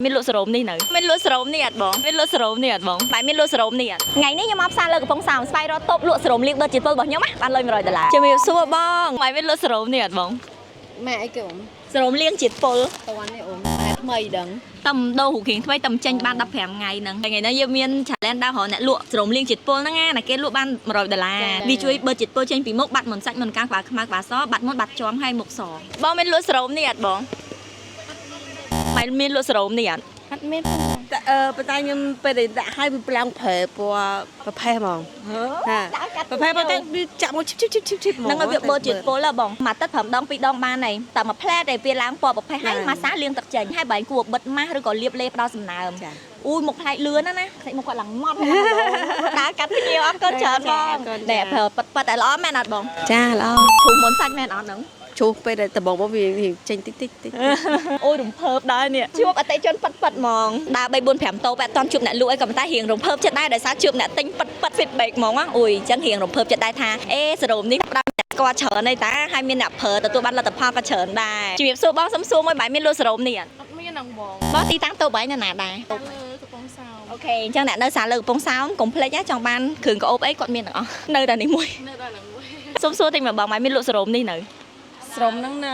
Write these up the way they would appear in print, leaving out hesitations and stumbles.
មានលក់សរោមនេះនៅមានលក់សរោមនេះអត់បងមានលក់សរោមនេះអត់បងបែរមានលក់សរោមនេះអត់ថ្ងៃនេះខ្ញុំមកផ្សារលើកំពង់សោមស្វែងរកតូបលក់សរោមលៀងបឺតជាតិពុលរបស់ខ្ញុំបានលុយ$100ជំរាបសួរបងបែរមានលក់សរោមនេះអត់បងម៉ែអីគេអូនសរោមលៀងជាតិពុលតវ៉ាន់នេះអូនតែថ្មីដឹងតំដូររូបរាងថ្មីតំចេញបាន15ថ្ងៃហ្នឹងថ្ងៃនេះយើងមាន challenge ដល់រកអ្នកលក់សរោមលៀងជាតិពុលហ្នឹងណាគេលក់បាន$100វាជួយបឺតជាតិពុលចេញពីមុខបាត់មុនសាច់មុនកាំងក្បាលខ្មៅក្បាលសបាត់មុនបាត់ជាំហើយមុខសបងមានលក់សរោមនេះអត់បងបែរមានលក់សរោមនេះអត់អត់មានតែប៉ុន្តែខ្ញុំពេលដាក់ឲ្យវាប្រឡងប្រែពណ៌ប្រផេះហ្មងហាប្រផេះប៉ុន្តែវាចាក់មកឈិបហ្នឹងឲ្យវាបឺតជាតិពុលហ៎បងមកទឹក5ដង2ដងបានហើយតែមួយផ្លែតែវាឡើងពណ៌ប្រផេះហើយម៉ាសាលាងទឹកចេញហើយបែរគួរបិទម៉ាស់ឬក៏លាបលេផ្ដល់សំណើមអូយមុខផ្លែកលឿនណាសាច់មុខគាត់ឡើងម៉ត់ដើរកាត់ភ្នៀវអត់ក៏ច្រើនបងតែប្រើប៉ិតតែល្អមែនអត់បងចាល្អឈូសមុនសាច់មែនអត់ហ្នឹងឈូសពេលតែដំបងមកវាចេញតិចអូយរំភើបដែរនេះជួបអតិជនប៉ិតហ្មងដើរ3 4 5តោបែអត់តន់ជួបអ្នកលក់អីក៏ប៉ុន្តែរៀងរំភើបចិត្តដែរដោយសារជួបអ្នកទិញប៉ិត feedback ហ្មងអូយអញ្ចឹងរៀងរំភើបចិត្តដែរថាអេសរោមនេះផ្ដល់អ្នកស្គាល់ច្រើនឯតាហើយមានអ្នកប្រើទទួលបានលទ្ធផលក៏ច្រើនដែរជំរាបសួរបងសុំសួរមួយបែរមានលក់សរោមនេះអត់មានហ្នឹងបងទីតាំងតូបបែរនៅណាដែរលើកំពង់សោមអូខេអញ្ចឹងអ្នកនៅសាលើកំពង់សោមកុំភ្លេចណាចង់បានគ្រឿងក្អូបអីគាត់មានទាំងអស់នៅតែនេះមួយសុំសួរតិចមកបងបែរមានលក់សរោមនេះនៅស្រមហ្នឹងនៅ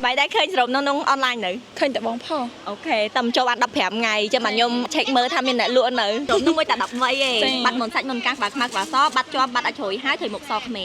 បាយដែរឃើញសរុបក្នុងអនឡាញនៅឃើញតែបងផុសអូខេតែមិនចូលបាន15ថ្ងៃចាំមកខ្ញុំឆែកមើលថាមានអ្នកលក់នៅក្រុមនោះមួយតែ13ឯងបាត់មុនសាច់មុនកាំងក្បាលខ្មៅក្បាលសបាត់ជាប់បាត់អាចជ្រុយហើយធ្វើមុខសក្មេង